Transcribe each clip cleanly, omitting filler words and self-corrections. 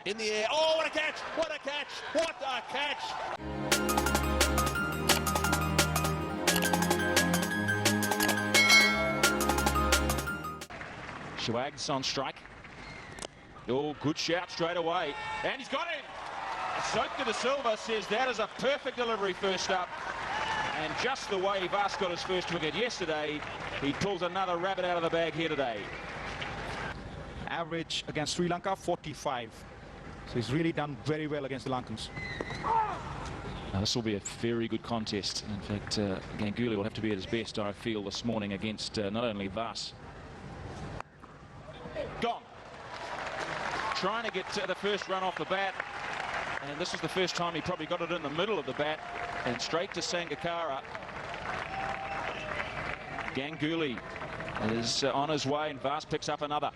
In the air. Oh, what a catch! What a catch! What a catch! Schwag's on strike. Oh, good shout straight away. And he's got him! Soak de Silva says that is a perfect delivery first up. And just the way Vas got his first wicket yesterday, he pulls another rabbit out of the bag here today. Average against Sri Lanka, 45. So he's really done very well against the Lankans. Now, this will be a very good contest. In fact, Ganguly will have to be at his best, I feel, this morning against not only Vas. Gone. Trying to get the first run off the bat. And this is the first time he probably got it in the middle of the bat. And straight to Sangakkara. Ganguly is on his way, and Vas picks up another.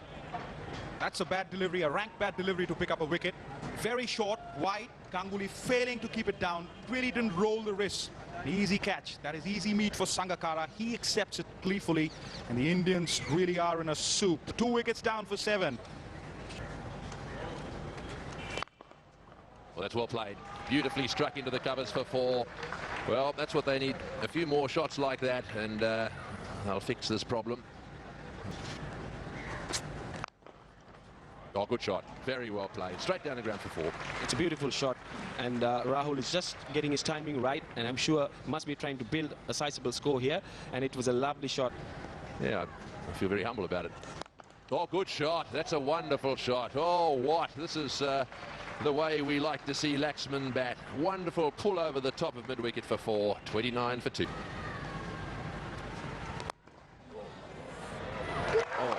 That's a bad delivery, a rank bad delivery to pick up a wicket. Very short, wide. Ganguly failing to keep it down. Really didn't roll the wrist. Easy catch. That is easy meat for Sangakkara. He accepts it gleefully. And the Indians really are in a soup. 2 wickets down for 7. Well, that's well played. Beautifully struck into the covers for 4. Well, that's what they need. A few more shots like that, and they'll fix this problem. Oh, good shot. Very well played. Straight down the ground for 4. It's a beautiful shot, and Rahul is just getting his timing right, and I'm sure must be trying to build a sizable score here, and it was a lovely shot. Yeah, I feel very humble about it. Oh, good shot. That's a wonderful shot. Oh, what? This is the way we like to see Laxman bat. Wonderful pull over the top of mid-wicket for 4. 29 for 2. Oh,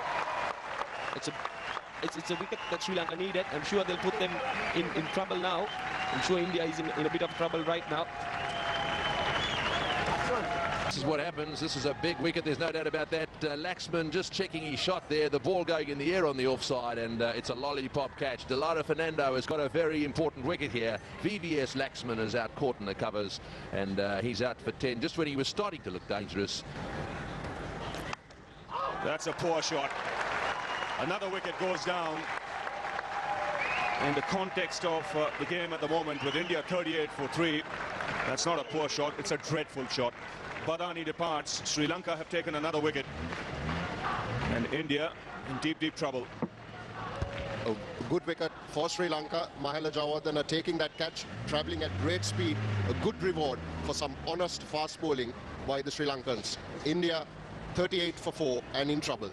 it's a wicket that Sri Lanka needed. I'm sure they'll put them in trouble now. I'm sure India is in a bit of trouble right now. This is what happens. This is a big wicket. There's no doubt about that. Laxman just checking his shot there. The ball going in the air on the offside, and it's a lollipop catch. Delara Fernando has got a very important wicket here. VVS Laxman is out caught in the covers, and he's out for 10 just when he was starting to look dangerous. That's a poor shot. Another wicket goes down. In the context of the game at the moment, with India 38 for 3, that's not a poor shot, it's a dreadful shot. Badani departs. Sri Lanka have taken another wicket. And India in deep, deep trouble. A good wicket for Sri Lanka. Mahela Jayawardene are taking that catch, travelling at great speed. A good reward for some honest fast bowling by the Sri Lankans. India 38 for 4 and in trouble.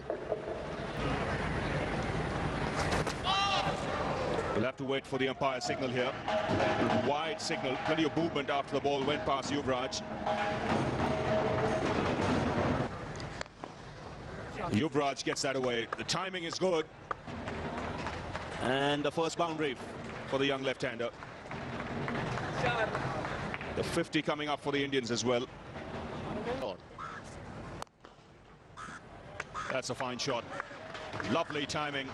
We'll have to wait for the umpire signal here. Wide signal, plenty of movement after the ball went past Yuvraj. Yuvraj gets that away. The timing is good. And the first boundary for the young left-hander. The 50 coming up for the Indians as well. That's a fine shot. Lovely timing.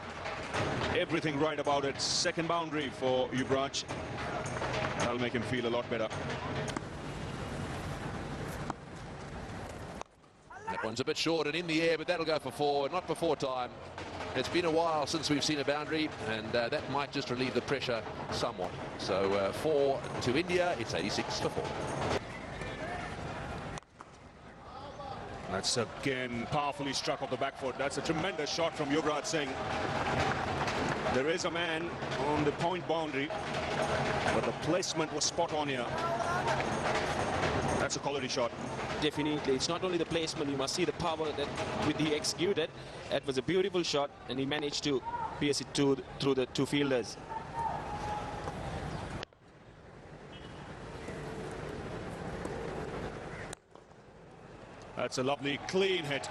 Everything right about it. Second boundary for Yuvraj. That'll make him feel a lot better. That one's a bit short and in the air, but that'll go for 4. Not before time. It's been a while since we've seen a boundary, and that might just relieve the pressure somewhat. So 4 to India. It's 86 for 4. That's again powerfully struck off the back foot. That's a tremendous shot from Yuvraj Singh. There is a man on the point boundary, but the placement was spot on here. That's a quality shot. Definitely, it's not only the placement, you must see the power that he executed. It was a beautiful shot, and he managed to pierce it through the 2 fielders. That's a lovely clean hit.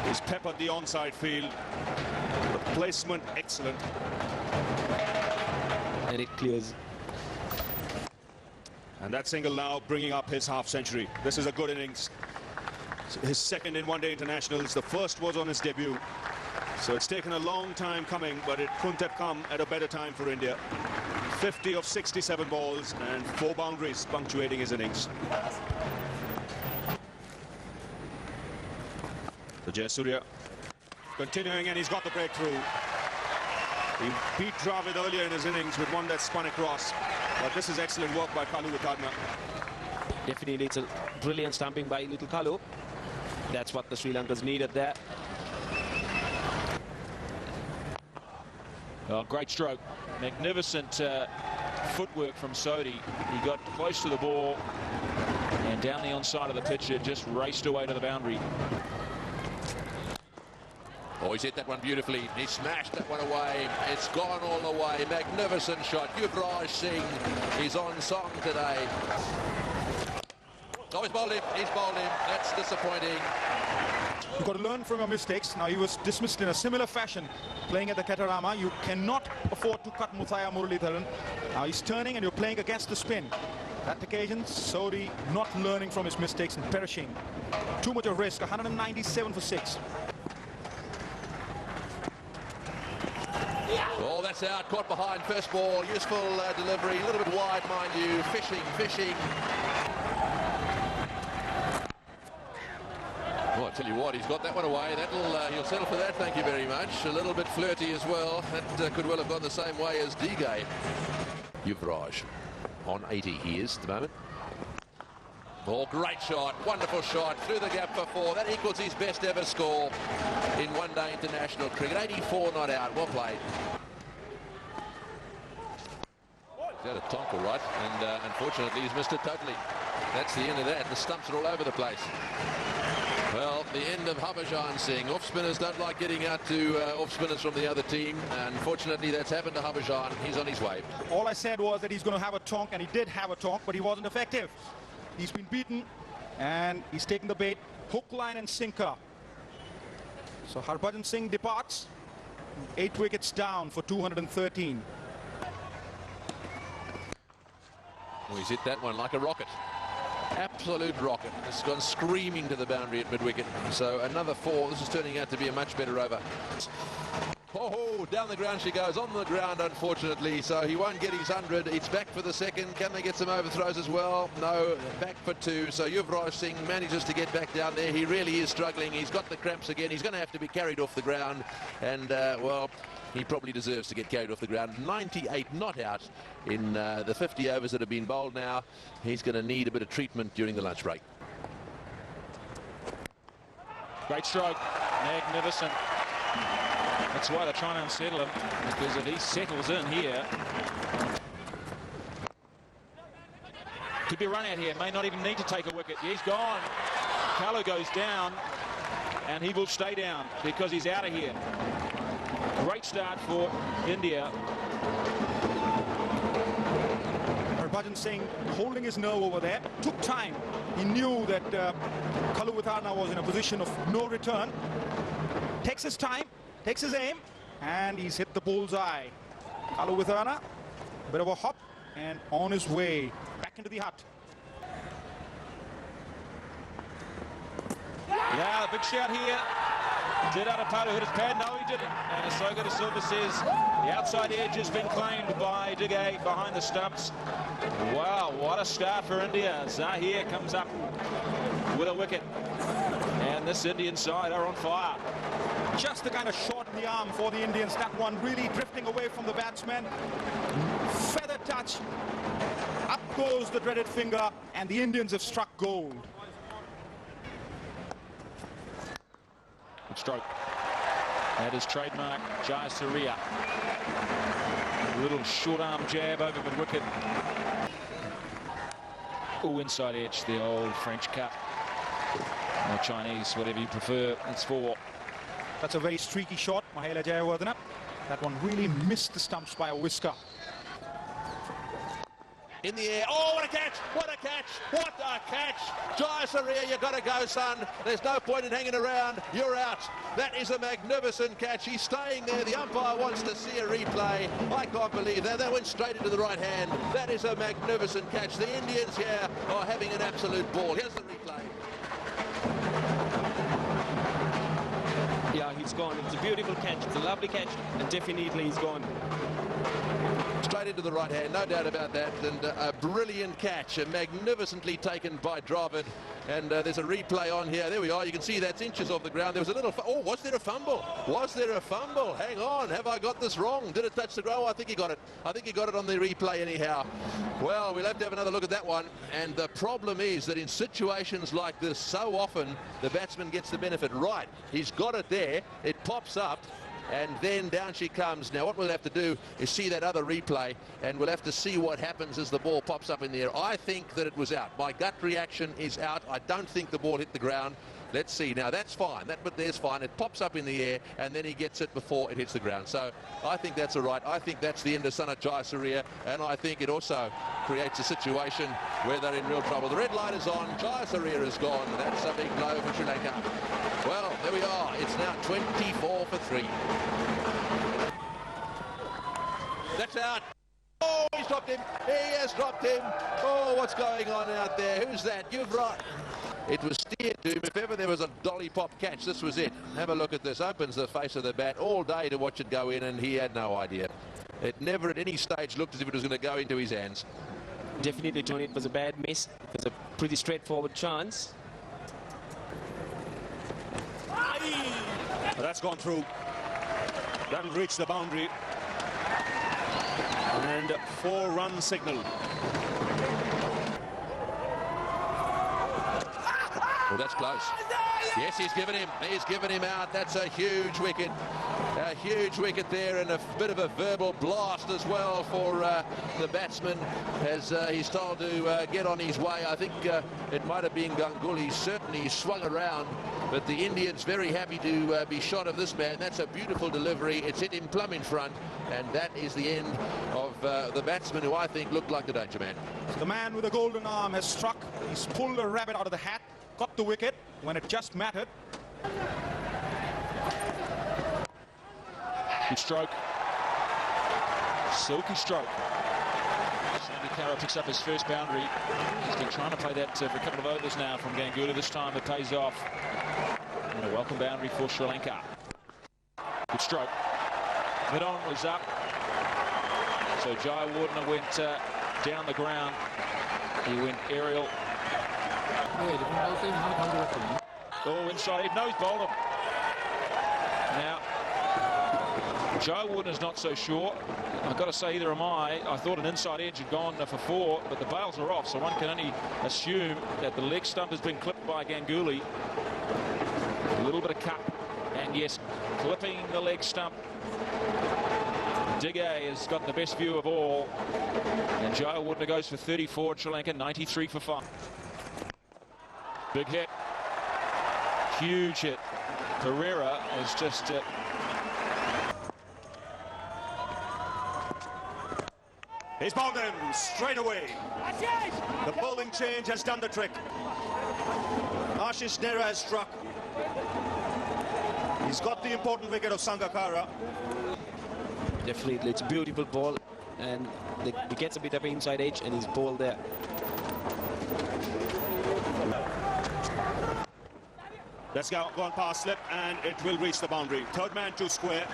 He's peppered the onside field. The placement excellent. And it clears. And that single now bringing up his half-century. This is a good innings. His second in one-day internationals. The first was on his debut. So it's taken a long time coming, but it couldn't have come at a better time for India. 50 of 67 balls and 4 boundaries punctuating his innings. So Jayasuriya continuing, and he's got the breakthrough. He beat Dravid earlier in his innings with one that spun across. But this is excellent work by Kalu Witharna. Definitely, it's a brilliant stumping by little Kalu. That's what the Sri Lankans needed there. Well, great stroke. Magnificent footwork from Sodhi. He got close to the ball and down the onside of the pitch, it just raced away to the boundary. Oh, he's hit that one beautifully. He smashed that one away. It's gone all the way. Magnificent shot. Yuvraj Singh is on song today. Oh, he's bowled him. He's bowled him. That's disappointing. You've got to learn from your mistakes. Now, he was dismissed in a similar fashion playing at the Katarama. You cannot afford to cut Muthaiya Muralidharan. Now he's turning and you're playing against the spin. That occasion, Sodhi not learning from his mistakes and perishing. Too much of risk. 197 for 6. Oh, that's out. Caught behind. First ball. Useful delivery. A little bit wide, mind you. Fishing. Oh, I tell you what, he's got that one away. He'll settle for that, thank you very much. A little bit flirty as well. That could well have gone the same way as Digay. Yuvraj on 80 he is at the moment. Oh, great shot, wonderful shot, through the gap for 4. That equals his best ever score in one-day international cricket. 84 not out, well played. He's had a tonk all right, and unfortunately he's missed it totally. That's the end of that. The stumps are all over the place. Well, the end of Harbhajan Singh. Off-spinners don't like getting out to off-spinners from the other team. Unfortunately, that's happened to Harbhajan. He's on his way. All I said was that he's going to have a tonk, and he did have a tonk, but he wasn't effective. He's been beaten, and he's taken the bait. Hook, line, and sinker. So Harbhajan Singh departs. 8 wickets down for 213. Oh, he's hit that one like a rocket. Absolute rocket. It's gone screaming to the boundary at mid-wicket. So another 4. This is turning out to be a much better over. Oh, down the ground she goes. On the ground, unfortunately. So he won't get his 100. It's back for the second. Can they get some overthrows as well? No, back for 2. So Yuvraj Singh manages to get back down there. He really is struggling. He's got the cramps again. He's going to have to be carried off the ground. And, well, he probably deserves to get carried off the ground. 98 not out in the 50 overs that have been bowled now. He's going to need a bit of treatment during the lunch break. Great stroke. Magnificent. That's why they're trying to unsettle him, because if he settles in here, could be a run out here. May not even need to take a wicket. He's gone. Kalu goes down, and he will stay down because he's out of here. Great start for India. Harbhajan Singh holding his nerve over there. Took time. He knew that Kalu Witharna was in a position of no return. Takes his time, takes his aim, and he's hit the bullseye. Kalu Witharna, a bit of a hop, and on his way back into the hut. Yeah, big shout here. Did Adapadu hit his pad? No, he didn't. And Soga de Silva says the outside edge has been claimed by Digay behind the stumps. Wow, what a start for India. Zahir comes up with a wicket. And this Indian side are on fire. Just the kind of shot in the arm for the Indians. That one really drifting away from the batsman. Feather touch. Up goes the dreaded finger, and the Indians have struck gold. Good stroke. That is trademark Jayasuriya. Little short arm jab over the wicket. Oh, inside edge, the old French cut. Or Chinese, whatever you prefer. It's 4. That's a very streaky shot, Mahela Jayawardene. That one really missed the stumps by a whisker. In the air. Oh, what a catch! What a catch! What a catch! Jayasuriya, you got to go, son. There's no point in hanging around. You're out. That is a magnificent catch. He's staying there. The umpire wants to see a replay. I can't believe that. That went straight into the right hand. That is a magnificent catch. The Indians here are having an absolute ball. Here's the replay. Yeah, he's gone. It's a beautiful catch. It's a lovely catch, and definitely he's gone. Straight into the right hand, no doubt about that, and a brilliant catch, magnificently taken by Dravid. And there's a replay on here. There we are. You can see that's inches off the ground. There was a little... Oh, was there a fumble? Was there a fumble? Hang on. Have I got this wrong? Did it touch the ground? I think he got it. I think he got it on the replay anyhow. Well, we'll have to have another look at that one. And the problem is that in situations like this, so often the batsman gets the benefit. Right. He's got it there. It pops up. And then down she comes. Now what we'll have to do is see that other replay, and we'll have to see what happens as the ball pops up in the air. I think that it was out. My gut reaction is out. I don't think the ball hit the ground. Let's see. Now that's fine. That bit there's fine. It pops up in the air and then he gets it before it hits the ground. So I think that's all right. I think that's the end of Sanat Jayasuriya, and I think it also creates a situation where they're in real trouble. The red light is on. Jayasuriya is gone. That's a big blow for Sri Lanka. Well, there we are. It's now 24 for 3. That's out. Oh, he's dropped him. He has dropped him. Oh, what's going on out there? Who's that? You've right. It was steered to him. If ever there was a dolly pop catch, this was it. Have a look at this. Opens the face of the bat all day to watch it go in, and he had no idea. It never at any stage looked as if it was going to go into his hands. Definitely, Tony, it was a bad miss. It was a pretty straightforward chance. That's gone through. That'll reach the boundary. And 4-run signal. Well, that's close. Yes, he's given him out. That's a huge wicket. A huge wicket there, and a bit of a verbal blast as well for the batsman as he's told to get on his way. I think it might have been Ganguly. Certainly swung around, but the Indians very happy to be shot of this man. That's a beautiful delivery. It's hit him plumb in front, and that is the end of the batsman, who I think looked like the danger man. The man with the golden arm has struck. He's pulled a rabbit out of the hat, got the wicket when it just mattered. Good stroke. Silky stroke. Sandy Carroll picks up his first boundary. He's been trying to play that for a couple of overs now from Ganguly. This time it pays off. And a welcome boundary for Sri Lanka. Good stroke. Vidon was up. So Jayawardene went down the ground. He went aerial. Oh, inside. No, he's bowled him. Now, Jayawardene is not so sure. I've got to say, either am I. I thought an inside edge had gone for 4, but the bails are off, so one can only assume that the leg stump has been clipped by Ganguly. A little bit of cut, and yes, clipping the leg stump. Digay has got the best view of all, and Jayawardene goes for 34 at Sri Lanka, 93 for 5. Big hit. Huge hit. Pereira is just... He's bowled him straight away. The bowling change has done the trick. Ashish Nehra has struck. He's got the important wicket of Sangakkara. Definitely, it's a beautiful ball, and he gets a bit of inside edge, and he's bowled there. That's gone past slip, and it will reach the boundary. Third man to square.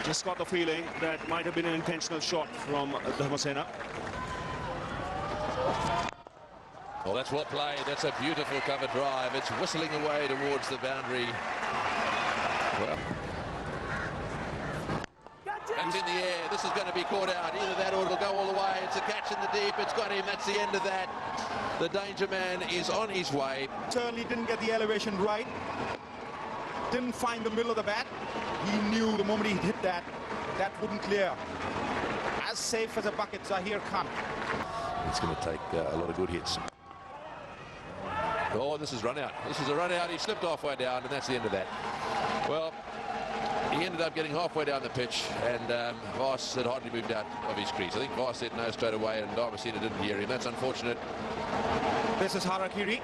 Just got the feeling that might have been an intentional shot from Dharmasena. Well, that's well played. That's a beautiful cover drive. It's whistling away towards the boundary. Well, that's in the air. This is going to be caught out. Either that or it'll go all the way. It's a catch in the deep. It's got him. That's the end of that. The danger man is on his way. Certainly didn't get the elevation right. Didn't find the middle of the bat. He knew the moment he hit that, that wouldn't clear. As safe as a bucket, Zahir Khan. It's going to take a lot of good hits. Oh, this is run out. This is a run out. He slipped halfway down, and that's the end of that. Well, he ended up getting halfway down the pitch, and Voss had hardly moved out of his crease. I think Voss said no straight away, and Dharmasena didn't hear him. That's unfortunate. This is Harakiri.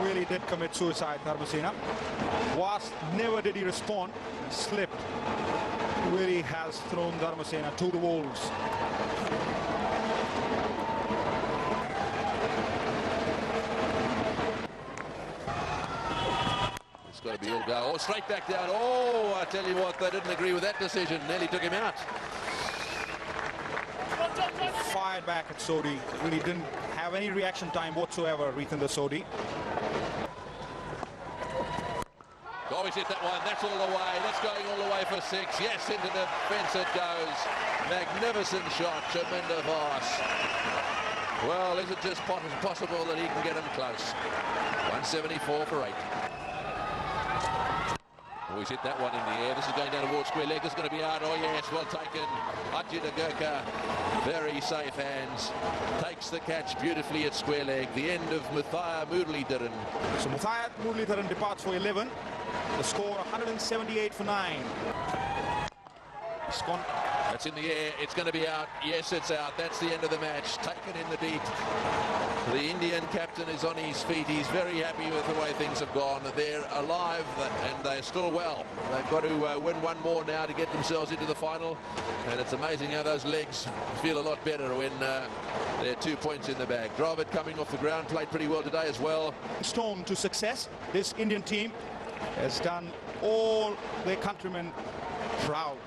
Really did commit suicide, Dharmasena. Voss never did he respond. He slipped. Really has thrown Dharmasena to the wolves. It's got to be all go. Oh, straight back down. Oh, I tell you what, they didn't agree with that decision. Nearly took him out. Fired back at Sodhi. Really didn't have have any reaction time whatsoever, Rithender Sodhi. Oh, he's hit that one. That's all the way. That's going all the way for 6. Yes, into the fence it goes. Magnificent shot. Tremendous Voss. Well, is it just possible that he can get him close? 174 for 8. Oh, he's hit that one in the air. This is going down towards square leg. This is going to be out. Oh, yes, well taken. Coca, very safe hands. Takes the catch beautifully at square leg. The end of Muthaiya Muralidharan. So Muthaiya Muralidharan departs for 11. The score 178 for 9. It's gone. That's in the air. It's going to be out. Yes, it's out. That's the end of the match. Taken in the deep. The Indian captain is on his feet. He's very happy with the way things have gone. They're alive and they're still well. They've got to win one more now to get themselves into the final. And it's amazing how those legs feel a lot better when they're 2 points in the bag. Dravid coming off the ground, played pretty well today as well. Stone to success. This Indian team has done all their countrymen proud.